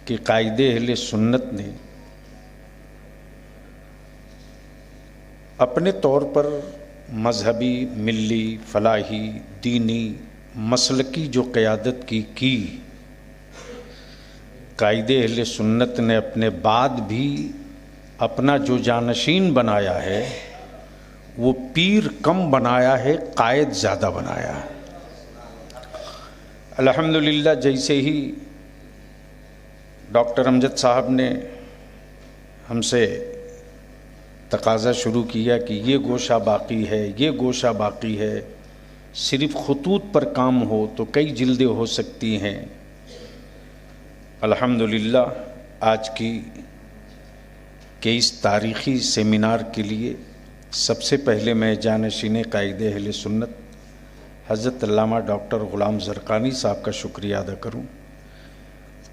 کہ قائد اہل سنت نے اپنے طور پر مذہبی، ملی، فلاحی، دینی، مسلکی جو قیادت کی قائد اہل سنت نے اپنے بعد بھی اپنا جو جانشین بنایا ہے وہ پیر کم بنایا ہے، قائد زیادہ بنایا ہے۔ الحمدللہ جیسے ہی ڈاکٹر امجد صاحب نے ہم سے تقاضا شروع کیا کہ یہ گوشہ باقی ہے، یہ گوشہ باقی ہے، صرف خطوط پر کام ہو تو کئی جلدیں ہو سکتی ہیں۔ الحمدللہ آج کی کہ اس تاریخی سیمینار کے لیے سب سے پہلے میں جانشین قائد اہل سنت حضرت علامہ ڈاکٹر غلام زرقانی صاحب کا شکریہ ادا کروں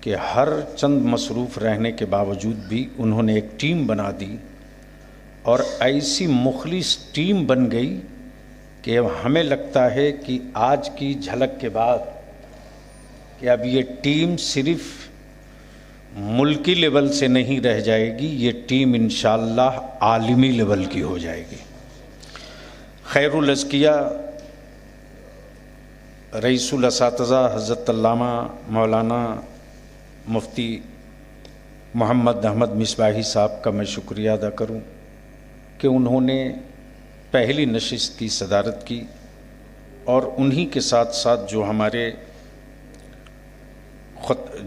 کہ ہر چند مصروف رہنے کے باوجود بھی انہوں نے ایک ٹیم بنا دی اور ایسی مخلص ٹیم بن گئی کہ اب ہمیں لگتا ہے کہ آج کی جھلک کے بعد کہ اب یہ ٹیم صرف ملکی لیول سے نہیں رہ جائے گی، یہ ٹیم انشاءاللہ عالمی لیول کی ہو جائے گی۔ خیر الازکیہ رئیس الاساتذہ حضرت علامہ مولانا مفتی محمد احمد مصباحی صاحب کا میں شکریہ ادا کروں کہ انہوں نے پہلی نشست کی صدارت کی اور انہی کے ساتھ ساتھ جو ہمارے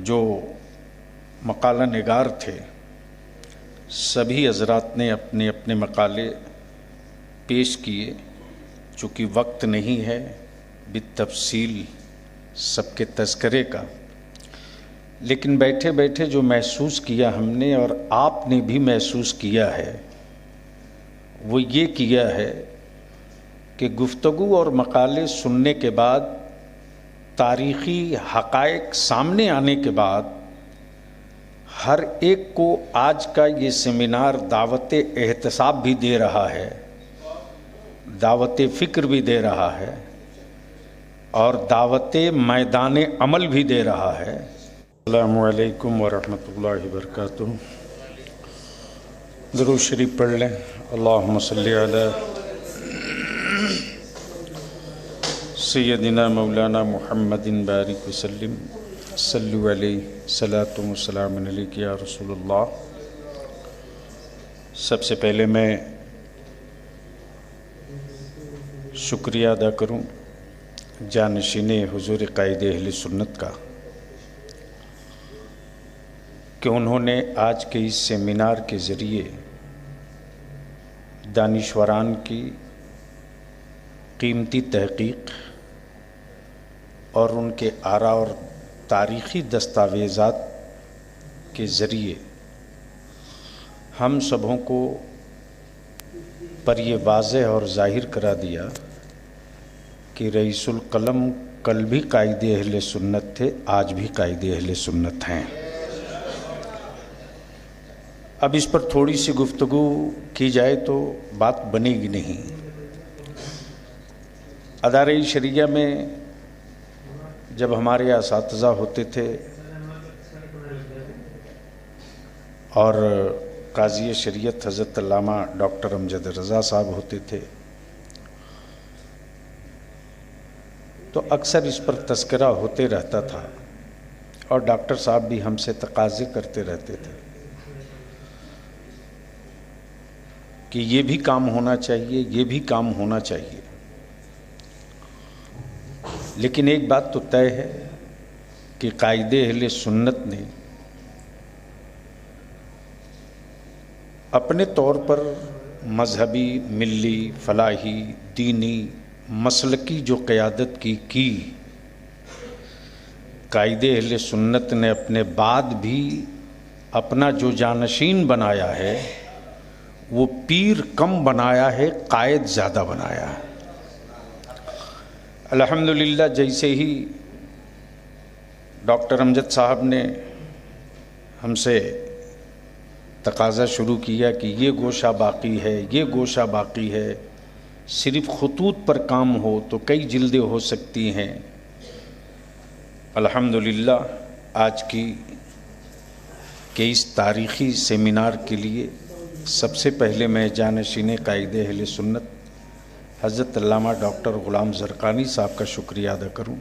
جو مقالہ نگار تھے سبھی حضرات نے اپنے اپنے مقالے پیش کیے۔ چونکہ وقت نہیں ہے بالتفصیل سب کے تذکرے کا، لیکن بیٹھے بیٹھے جو محسوس کیا ہم نے اور آپ نے بھی محسوس کیا ہے وہ یہ کیا ہے کہ گفتگو اور مقالے سننے کے بعد، تاریخی حقائق سامنے آنے کے بعد، ہر ایک کو آج کا یہ سیمینار دعوت احتساب بھی دے رہا ہے، دعوت فکر بھی دے رہا ہے اور دعوت میدان عمل بھی دے رہا ہے۔ السلام علیکم ورحمۃ اللہ وبرکاتہ۔ درود شریف پڑھ لیں۔ اللہم صلی علی سیدنا مولانا محمد بارک وسلم، صلو علیہ صلاۃ و سلام علیک یا رسول اللہ۔ سب سے پہلے میں شکریہ ادا کروں جانشین حضور قائد اہل سنت کا کہ انہوں نے آج کے اس سیمینار کے ذریعے دانشوران کی قیمتی تحقیق اور ان کے آراء اور تاریخی دستاویزات کے ذریعے ہم سبوں کو پر یہ واضح اور ظاہر کرا دیا کہ رئیس القلم کل بھی قائد اہل سنت تھے، آج بھی قائد اہل سنت ہیں۔ اب اس پر تھوڑی سی گفتگو کی جائے تو بات بنے گی نہیں۔ ادارہ شریعہ میں جب ہمارے اساتذہ ہوتے تھے اور قاضی شریعت حضرت علامہ ڈاکٹر امجد رضا صاحب ہوتے تھے تو اکثر اس پر تذکرہ ہوتے رہتا تھا اور ڈاکٹر صاحب بھی ہم سے تقاضے کرتے رہتے تھے کہ یہ بھی کام ہونا چاہیے، یہ بھی کام ہونا چاہیے۔ لیکن ایک بات تو طے ہے کہ قائد اہل سنت نے اپنے طور پر مذہبی، ملی، فلاحی، دینی، مسلکی جو قیادت کی قائد اہل سنت نے اپنے بعد بھی اپنا جو جانشین بنایا ہے وہ پیر کم بنایا ہے، قائد زیادہ بنایا ہے۔ الحمدللہ جیسے ہی ڈاکٹر امجد صاحب نے ہم سے تقاضا شروع کیا کہ یہ گوشہ باقی ہے، یہ گوشہ باقی ہے، صرف خطوط پر کام ہو تو کئی جلدیں ہو سکتی ہیں۔ الحمدللہ آج کی کہ اس تاریخی سیمینار کے لیے سب سے پہلے میں جانشین قائد اہل سنت حضرت علامہ ڈاکٹر غلام زرقانی صاحب کا شکریہ ادا کروں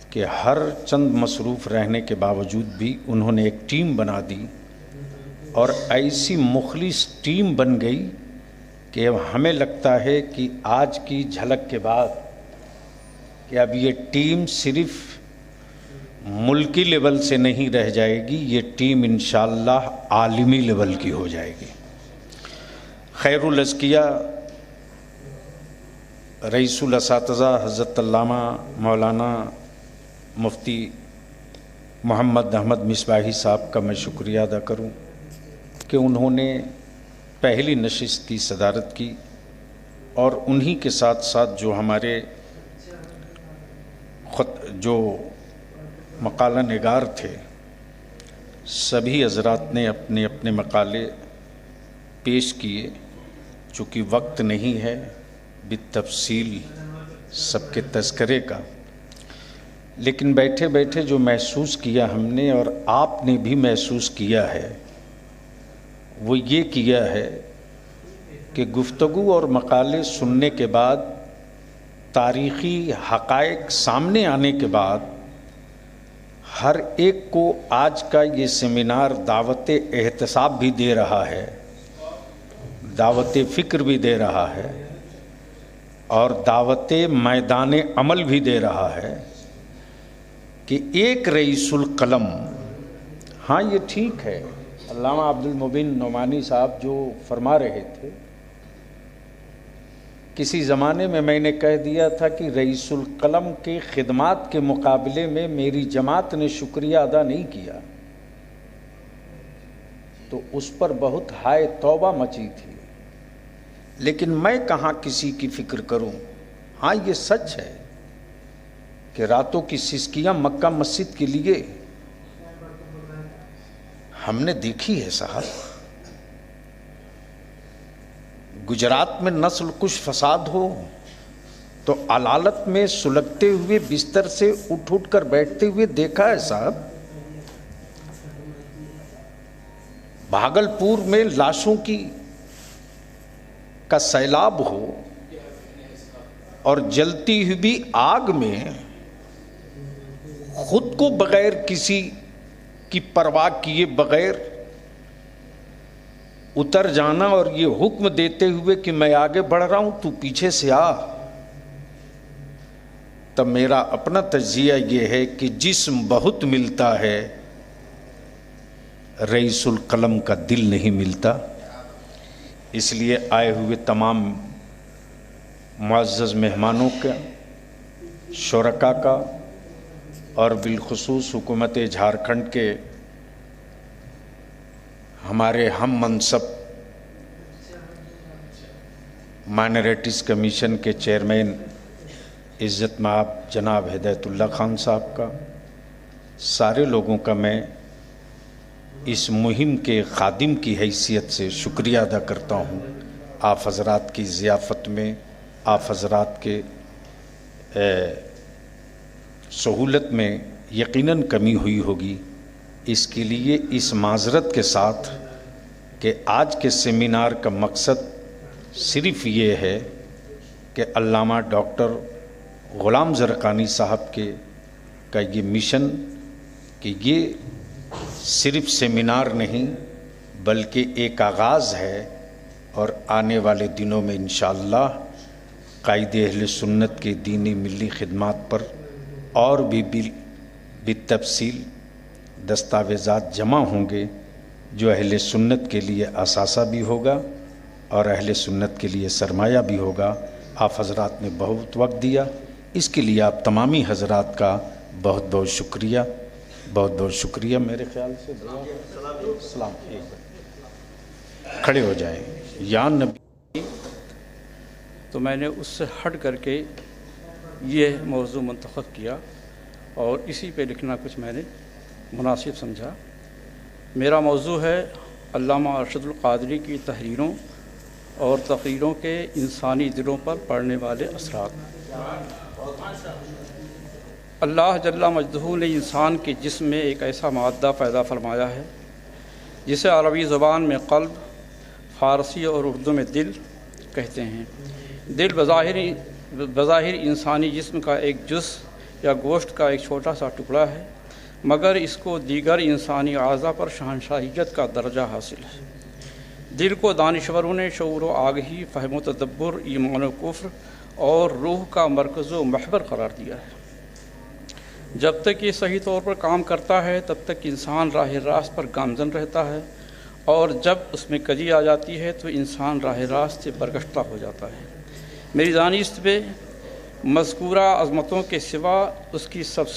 کہ ہر چند مصروف رہنے کے باوجود بھی انہوں نے ایک ٹیم بنا دی اور ایسی مخلص ٹیم بن گئی کہ اب ہمیں لگتا ہے کہ آج کی جھلک کے بعد کہ اب یہ ٹیم صرف ملکی لیول سے نہیں رہ جائے گی، یہ ٹیم انشاءاللہ عالمی لیول کی ہو جائے گی۔ خیر الازکیہ رئیس الاساتذہ حضرت علامہ مولانا مفتی محمد احمد مصباحی صاحب کا میں شکریہ ادا کروں کہ انہوں نے پہلی نشست کی صدارت کی، اور انہی کے ساتھ ساتھ جو ہمارے جو مقالہ نگار تھے سبھی حضرات نے اپنے اپنے مقالے پیش کیے۔ چونکہ وقت نہیں ہے بالتفصیل سب کے تذکرے کا، لیکن بیٹھے بیٹھے جو محسوس کیا ہم نے اور آپ نے بھی محسوس کیا ہے وہ یہ کیا ہے کہ گفتگو اور مقالے سننے کے بعد، تاریخی حقائق سامنے آنے کے بعد، ہر ایک کو آج کا یہ سیمینار دعوت احتساب بھی دے رہا ہے، دعوت فکر بھی دے رہا ہے، اور دعوت میدان عمل بھی دے رہا ہے کہ ایک رئیس القلم، ہاں یہ ٹھیک ہے علامہ عبد المبین نعمانی صاحب جو فرما رہے تھے، کسی زمانے میں نے کہہ دیا تھا کہ رئیس القلم کے خدمات کے مقابلے میں میری جماعت نے شکریہ ادا نہیں کیا، تو اس پر بہت ہائے توبہ مچی تھی، لیکن میں کہاں کسی کی فکر کروں۔ ہاں یہ سچ ہے کہ راتوں کی سسکیاں مکہ مسجد کے لیے ہم نے دیکھی ہے صاحب۔ گجرات میں نسل کش فساد ہو تو علالت میں سلگتے ہوئے بستر سے اٹھ کر بیٹھتے ہوئے دیکھا ہے صاحب۔ بھاگلپور میں لاشوں کا سیلاب ہو اور جلتی ہوئی آگ میں خود کو بغیر کسی کی پرواہ کیے بغیر اتر جانا اور یہ حکم دیتے ہوئے کہ میں آگے بڑھ رہا ہوں تو پیچھے سے آ، تب میرا اپنا تجزیہ یہ ہے کہ جسم بہت ملتا ہے، رئیس القلم کا دل نہیں ملتا۔ اس لیے آئے ہوئے تمام معزز مہمانوں کا، شرکاء کا، اور بالخصوص حکومت جھارکھنڈ کے ہمارے ہم منصب مائنورٹیز کمیشن کے چیئرمین عزت مآب جناب ہدایت اللہ خان صاحب کا، سارے لوگوں کا میں اس مہم کے خادم کی حیثیت سے شکریہ ادا کرتا ہوں۔ آپ حضرات کی ضیافت میں، آپ حضرات کے سہولت میں یقیناً کمی ہوئی ہوگی، اس کے لیے اس معذرت کے ساتھ کہ آج کے سیمینار کا مقصد صرف یہ ہے کہ علامہ ڈاکٹر غلام زرقانی صاحب کا یہ مشن کہ یہ صرف سیمینار نہیں بلکہ ایک آغاز ہے، اور آنے والے دنوں میں انشاءاللہ قائد اہل سنت کے دینی ملی خدمات پر اور بھی بالتفصیل دستاویزات جمع ہوں گے، جو اہل سنت کے لیے اثاثہ بھی ہوگا اور اہل سنت کے لیے سرمایہ بھی ہوگا۔ آپ حضرات نے بہت وقت دیا، اس کے لیے آپ تمامی حضرات کا بہت بہت شکریہ، بہت بہت شکریہ۔ میرے خیال سے سلام کھڑے ہو جائیں۔ یا نبی، تو میں نے اس سے ہٹ کر کے یہ موضوع منتخب کیا اور اسی پہ لکھنا کچھ میں نے مناسب سمجھا۔ میرا موضوع ہے علامہ ارشد القادری کی تحریروں اور تقریروں کے انسانی دلوں پر پڑنے والے اثرات۔ اللہ جل مجدہ نے انسان کے جسم میں ایک ایسا مادہ پیدا فرمایا ہے جسے عربی زبان میں قلب، فارسی اور اردو میں دل کہتے ہیں۔ دل بظاہر انسانی جسم کا ایک جز یا گوشت کا ایک چھوٹا سا ٹکڑا ہے، مگر اس کو دیگر انسانی اعضاء پر شہنشاہیت کا درجہ حاصل ہے۔ دل کو دانشوروں نے شعور و آگہی، فہم و تدبر، ایمان و کفر اور روح کا مرکز و محور قرار دیا ہے۔ جب تک یہ صحیح طور پر کام کرتا ہے تب تک انسان راہ راست پر گامزن رہتا ہے، اور جب اس میں کجی آ جاتی ہے تو انسان راہ راست سے برگشتہ ہو جاتا ہے۔ میری دانست میں مذکورہ عظمتوں کے سوا اس کی سب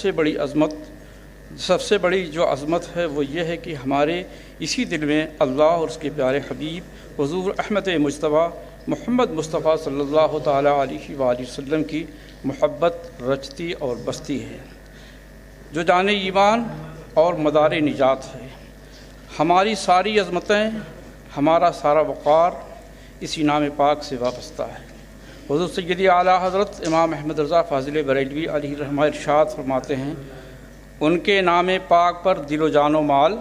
سے بڑی جو عظمت ہے وہ یہ ہے کہ ہمارے اسی دل میں اللہ اور اس کے پیارے حبیب حضور احمد مجتبیٰ محمد مصطفیٰ صلی اللہ تعالیٰ علیہ وآلہ وسلم کی محبت رچتی اور بستی ہے، جو جان ایمان اور مدار نجات ہے۔ ہماری ساری عظمتیں، ہمارا سارا وقار اسی نام پاک سے وابستہ ہے۔ حضور سیدی اعلیٰ حضرت امام احمد رضا فاضل بریلوی علیہ الرحمہ ارشاد فرماتے ہیں، ان کے نام پاک پر دل و جان و مال،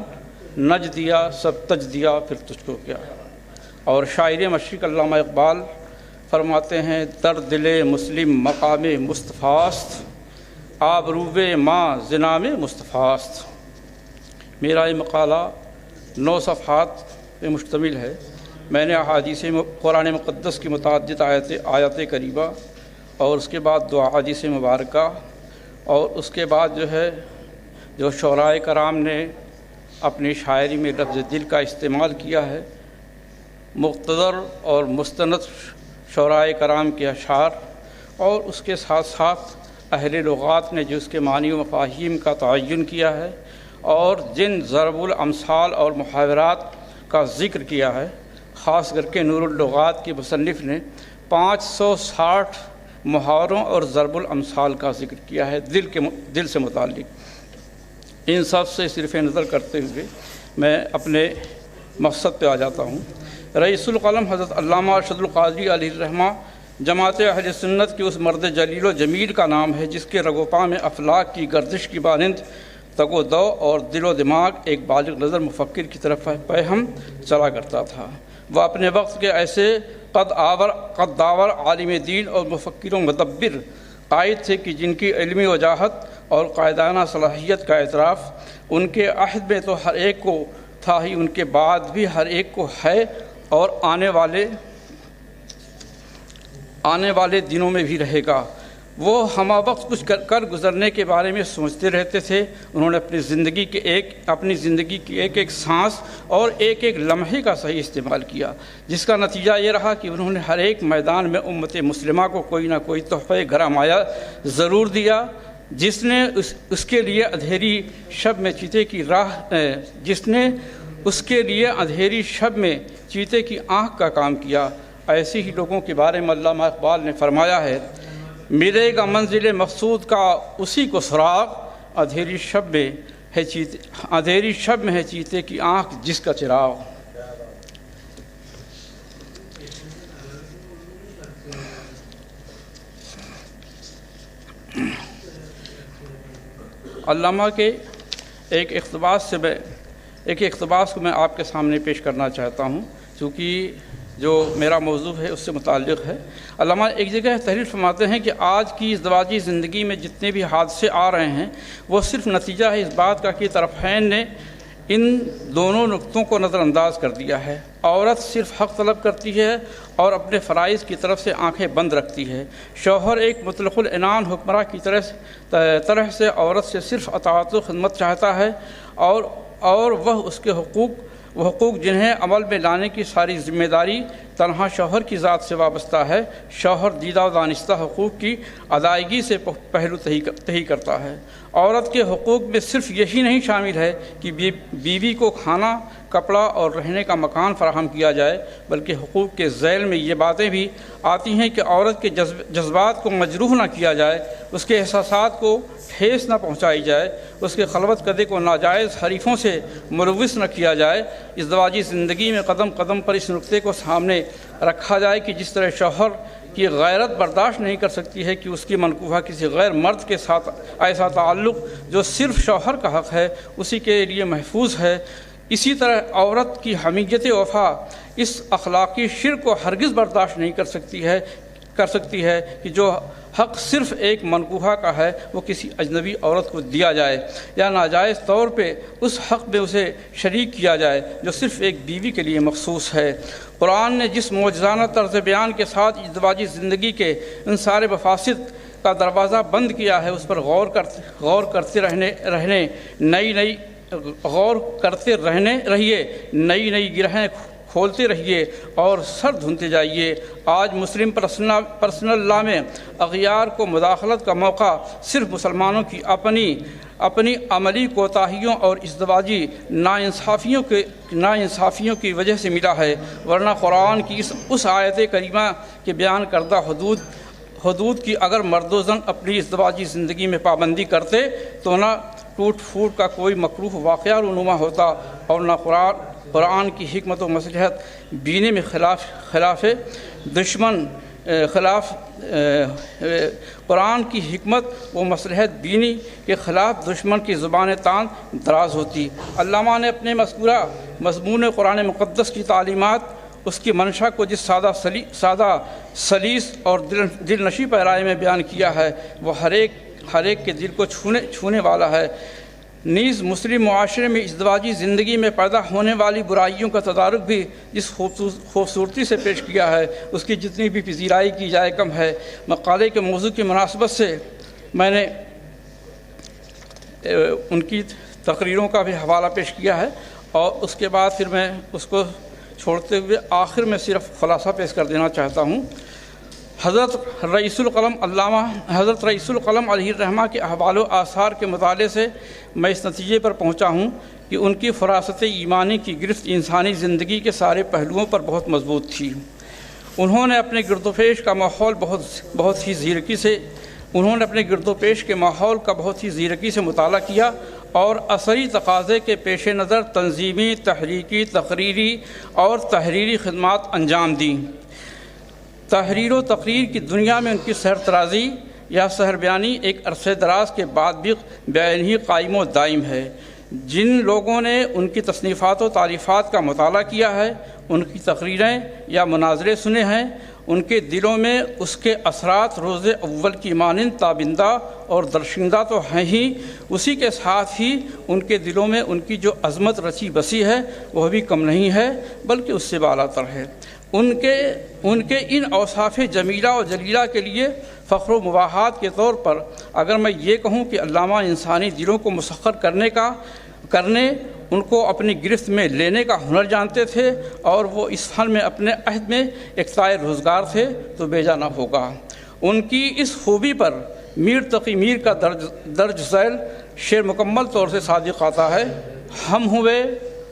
نج دیا سب تج دیا پھر تجھ کو کیا۔ اور شاعر مشرق علامہ اقبال فرماتے ہیں، در دل مسلم مقام مصطفیٰست، آبروب ماں زنام مصطفیٰست۔ میرا یہ مقالہ 9 صفحات پہ مشتمل ہے۔ میں نے احادیث قرآن مقدس کی متعدد آیات کریمہ اور اس کے بعد 2 احادیث مبارکہ اور اس کے بعد جو شعراء کرام نے اپنی شاعری میں لفظ دل کا استعمال کیا ہے، مقتدر اور مستند شعراء کرام کے اشعار، اور اس کے ساتھ ساتھ اہل لغات نے جو اس کے معنی و مفاہیم کا تعین کیا ہے، اور جن ضرب الامثال اور محاورات کا ذکر کیا ہے، خاص کر کے نور اللغات کے مصنف نے 560 محاوروں اور ضرب الامثال کا ذکر کیا ہے دل سے متعلق۔ ان سب سے صرف نظر کرتے ہوئے میں اپنے مقصد پہ آ جاتا ہوں۔ رئیس القلم حضرت علامہ ارشد القادری علیہ الرحمہ جماعت اہل سنت کے اس مرد جلیل و جمیل کا نام ہے جس کے رگ و پا میں افلاک کی گردش کی مانند تگ و دو اور دل و دماغ ایک بالغ نظر مفکر کی طرف پیہم چلا کرتا تھا۔ وہ اپنے وقت کے ایسے قد داور عالم دین اور مفکر و مدبر قائد تھے کہ جن کی علمی وجاہت اور قائدانہ صلاحیت کا اعتراف ان کے عہد میں تو ہر ایک کو تھا ہی، ان کے بعد بھی ہر ایک کو ہے، اور آنے والے دنوں میں بھی رہے گا۔ وہ ہمہ وقت کچھ کر گزرنے کے بارے میں سوچتے رہتے تھے۔ انہوں نے اپنی زندگی کی ایک ایک سانس اور ایک ایک لمحے کا صحیح استعمال کیا، جس کا نتیجہ یہ رہا کہ انہوں نے ہر ایک میدان میں امت مسلمہ کو کوئی نہ کوئی تحفہ گرم آیا ضرور دیا، جس نے اس کے لیے اندھیری شب میں چیتے کی آنکھ کا کام کیا۔ ایسے ہی لوگوں کے بارے میں علامہ اقبال نے فرمایا ہے، ملے گا منزل مقصود کا اسی کو سراغ، اندھیری شب میں ہے چیتے کی آنکھ جس کا چراغ۔ علامہ کے ایک اقتباس کو میں آپ کے سامنے پیش کرنا چاہتا ہوں، چونکہ جو میرا موضوع ہے اس سے متعلق ہے۔ علامہ ایک جگہ تحریر فرماتے ہیں کہ آج کی ازدواجی زندگی میں جتنے بھی حادثے آ رہے ہیں وہ صرف نتیجہ ہے اس بات کا کہ طرفین نے ان دونوں نقطوں کو نظر انداز کر دیا ہے۔ عورت صرف حق طلب کرتی ہے اور اپنے فرائض کی طرف سے آنکھیں بند رکھتی ہے۔ شوہر ایک مطلق العنان حکمراں کی طرح سے عورت سے صرف اطاعت و خدمت چاہتا ہے، اور وہ اس کے حقوق جنہیں عمل میں لانے کی ساری ذمہ داری تنہا شوہر کی ذات سے وابستہ ہے، شوہر دیدہ و دانستہ حقوق کی ادائیگی سے پہلو تہی کرتا ہے۔ عورت کے حقوق میں صرف یہی نہیں شامل ہے کہ بیوی کو کھانا، کپڑا اور رہنے کا مکان فراہم کیا جائے، بلکہ حقوق کے ذیل میں یہ باتیں بھی آتی ہیں کہ عورت کے جذبات کو مجروح نہ کیا جائے، اس کے احساسات کو ٹھیس نہ پہنچائی جائے، اس کے خلوت کدے کو ناجائز حریفوں سے ملوث نہ کیا جائے۔ ازدواجی زندگی میں قدم قدم پر اس نقطے کو سامنے رکھا جائے کہ جس طرح شوہر کی غیرت برداشت نہیں کر سکتی ہے کہ اس کی منکوحہ کسی غیر مرد کے ساتھ ایسا تعلق جو صرف شوہر کا حق ہے اسی کے لیے محفوظ ہے، اسی طرح عورت کی حمیت وفا اس اخلاقی شرک کو ہرگز برداشت نہیں کر سکتی ہے کہ جو حق صرف ایک منکوحہ کا ہے وہ کسی اجنبی عورت کو دیا جائے یا ناجائز طور پہ اس حق میں اسے شریک کیا جائے جو صرف ایک بیوی کے لیے مخصوص ہے۔ قرآن نے جس معجزانہ طرز بیان کے ساتھ ازدواجی زندگی کے ان سارے مفاسد کا دروازہ بند کیا ہے، اس پر غور کرتے رہیے، نئی گرہیں کھولتے رہیے اور سر دھنتے جائیے۔ آج مسلم پرسنل لا میں اغیار کو مداخلت کا موقع صرف مسلمانوں کی اپنی عملی کوتاہیوں اور ازدواجی ناانصافیوں کی وجہ سے ملا ہے، ورنہ قرآن کی اس آیت کریمہ کے بیان کردہ حدود کی اگر مرد و زن اپنی ازدواجی زندگی میں پابندی کرتے تو نہ ٹوٹ پھوٹ کا کوئی مکروہ واقعہ رونما ہوتا اور نہ قرآن کی حکمت و مصلحت بینے میں قرآن کی حکمت و مصلحت بینی کے خلاف دشمن کی زبان تان دراز ہوتی۔ علامہ نے اپنے مذکورہ مضمون قرآن مقدس کی تعلیمات، اس کی منشا کو جس سادہ سلیس اور دل نشی پیرائے میں بیان کیا ہے وہ ہر ایک کے دل کو چھونے والا ہے۔ نیز مسلم معاشرے میں ازدواجی زندگی میں پیدا ہونے والی برائیوں کا تدارک بھی جس خوبصورتی سے پیش کیا ہے اس کی جتنی بھی پذیرائی کی جائے کم ہے۔ مقالے کے موضوع کی مناسبت سے میں نے ان کی تقریروں کا بھی حوالہ پیش کیا ہے اور اس کے بعد پھر میں اس کو چھوڑتے ہوئے آخر میں صرف خلاصہ پیش کر دینا چاہتا ہوں۔ حضرت رئیس القلم علیہ الرحمہ کے احوال و آثار کے مطالعے سے میں اس نتیجے پر پہنچا ہوں کہ ان کی فراست ایمانی کی گرفت انسانی زندگی کے سارے پہلوؤں پر بہت مضبوط تھی۔ انہوں نے اپنے گرد و پیش کا ماحول بہت ہی زیرکی سے مطالعہ کیا اور عصری تقاضے کے پیش نظر تنظیمی، تحریکی، تقریری اور تحریری خدمات انجام دیں۔ تحریر و تقریر کی دنیا میں ان کی سرترازی یا سحر بیانی ایک عرصہ دراز کے بعد بھی بعینہ قائم و دائم ہے۔ جن لوگوں نے ان کی تصنیفات و تعریفات کا مطالعہ کیا ہے، ان کی تقریریں یا مناظرے سنے ہیں، ان کے دلوں میں اس کے اثرات روز اول کی مانند تابندہ اور درشندہ تو ہیں ہی، اسی کے ساتھ ہی ان کے دلوں میں ان کی جو عظمت رچی بسی ہے وہ بھی کم نہیں ہے بلکہ اس سے بالا تر ہے۔ ان کے ان اوصاف جمیلہ و جلیلہ کے لیے فخر و مباحات کے طور پر اگر میں یہ کہوں کہ علامہ انسانی دلوں کو مسخر کرنے ان کو اپنی گرفت میں لینے کا ہنر جانتے تھے اور وہ اس فن میں اپنے عہد میں اقتدار روزگار تھے تو بیجا نہ ہوگا۔ ان کی اس خوبی پر میر تقی میر کا درج ذیل شعر مکمل طور سے صادق آتا ہے۔ ہم ہوئے،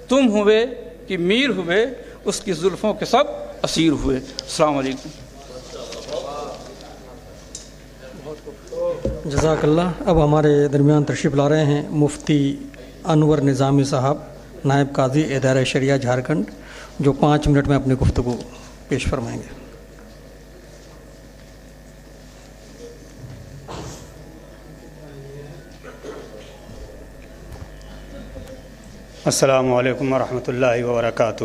تم ہوئے کہ میر ہوئے، اس کی زلفوں کے سب اسیر ہوئے۔ السلام علیکم۔ جزاک اللہ۔ اب ہمارے درمیان تشریف لا رہے ہیں مفتی انور نظامی صاحب، نائب قاضی ادارہ شریعہ جھارکھنڈ، جو 5 منٹ میں اپنی گفتگو پیش فرمائیں گے۔ السلام علیکم ورحمۃ اللہ وبرکاتہ۔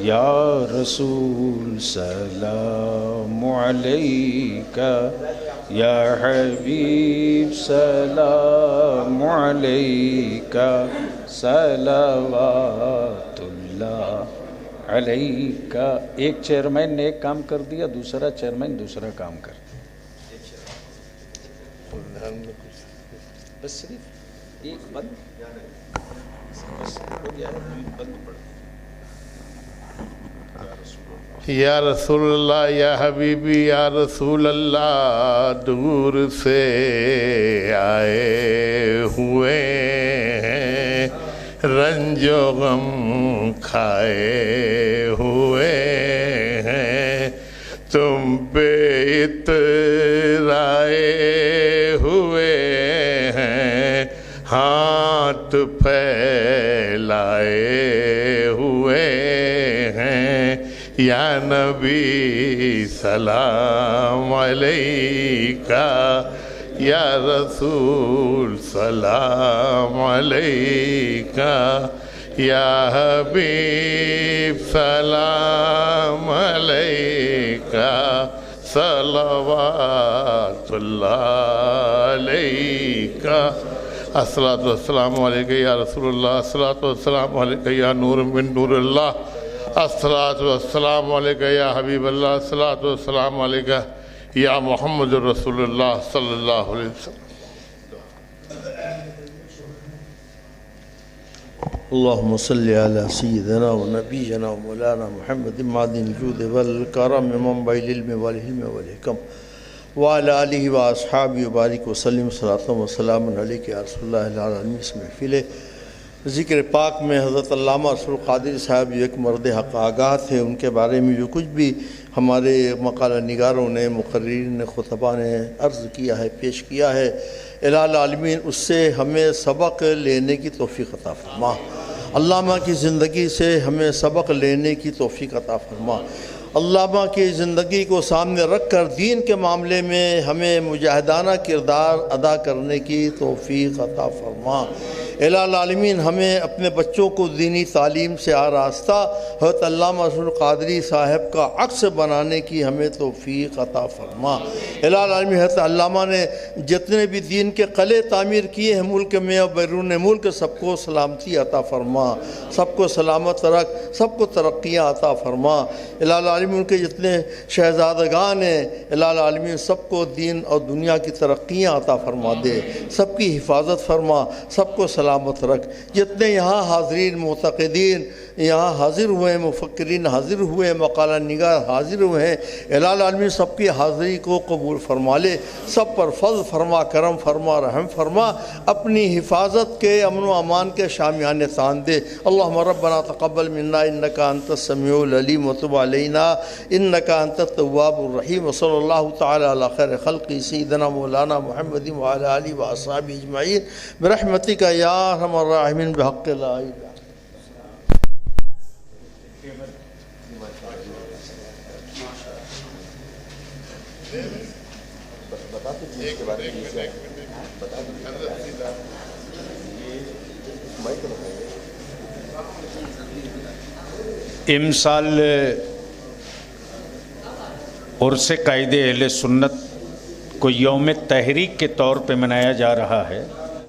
یا رسول سلام علیکہ، یا حبیب سلام علیکہ، صلوات اللہ علیکہ۔ ایک چیئرمین نے ایک کام کر دیا، دوسرا چیئرمین دوسرا کام کر دیا۔ بس صرف ایک بند یا رسول اللہ، یا حبیبی، یا رسول اللہ، دور سے آئے ہوئے ہیں، رنج و غم کھائے ہوئے ہیں، تم پہ اترائے ہوئے ہیں، ہاتھ پھیلائے ہوئے ہیں، یا نبی سلام علیکہ، یا رسول سلام علیکہ یا حبیب سلام علیکہ صلوات اللہ علیکہ الصلاۃ والسلام علیکہ یا رسول اللہ الصلاۃ والسلام علیکہ یا نور من نور اللہ الصلاۃ والسلام علیکہ یا حبیب اللہ الصلاۃ والسلام علیکہ یا محمد رسول اللہ صلی اللہ علیہ وسلم اللهم صل على سيدنا ونبينا ومولانا محمد معدن الجود والكرم منبع العلم والحلم والحكم وعلى آله وأصحابه وبارك وسلم صلاة وسلام عليك يا رسول الله العالمين اسم محفل ذکر پاک میں حضرت علامہ رسول قادری صاحب جو ایک مرد حق آگاہ تھے، ان کے بارے میں جو کچھ بھی ہمارے مقالہ نگاروں نے، مقررین نے، خطبہ نے عرض کیا ہے، پیش کیا ہے، الہ العالمین اس سے ہمیں سبق لینے کی توفیق عطا فرما۔ علامہ کی زندگی سے ہمیں سبق لینے کی توفیق عطا فرما۔ علامہ کی زندگی کو سامنے رکھ کر دین کے معاملے میں ہمیں مجاہدانہ کردار ادا کرنے کی توفیق عطا فرما۔ الہ العالمین ہمیں اپنے بچوں کو دینی تعلیم سے آراستہ حضرت علامہ رسول قادری صاحب کا عکس بنانے کی ہمیں توفیق عطا فرما۔ الہ العالمین حضرت علامہ نے جتنے بھی دین کے قلعے تعمیر کیے ہیں ملک میں اور بیرون ملک، سب کو سلامتی عطا فرما، سب کو سلامت رکھ، سب کو ترقیاں عطا فرما۔ الہ العالمین کے جتنے شہزادگان ہیں، الہ العالمین سب کو دین اور دنیا کی ترقیاں عطا فرما دے، سب کی حفاظت فرما، سب کو سلامت رکھ۔ جتنے یہاں حاضرین معتقدین یہاں حاضر ہوئے ہیں، مفکرین حاضر ہوئے ہیں، مقالہ نگار حاضر ہوئے ہیں، الہ العالمین سب کی حاضری کو قبول فرما لے، سب پر فضل فرما، کرم فرما، رحم فرما، اپنی حفاظت کے امن و امان کے شامیانے تان دے۔ اللہم ربنا تقبل منا انکا انت السمیع العلیم وتب علینا انکا انت التواب الرحیم وصلی اللہ تعالی علی خیر خلقی سیدنا مولانا محمد وعلی آلہ واصحابہ اجمعین برحمتک یا ارحم الراحمین بحق لا الہ۔ امسال عرس قائد اہل سنت کو یوم تحریک کے طور پہ منایا جا رہا ہے۔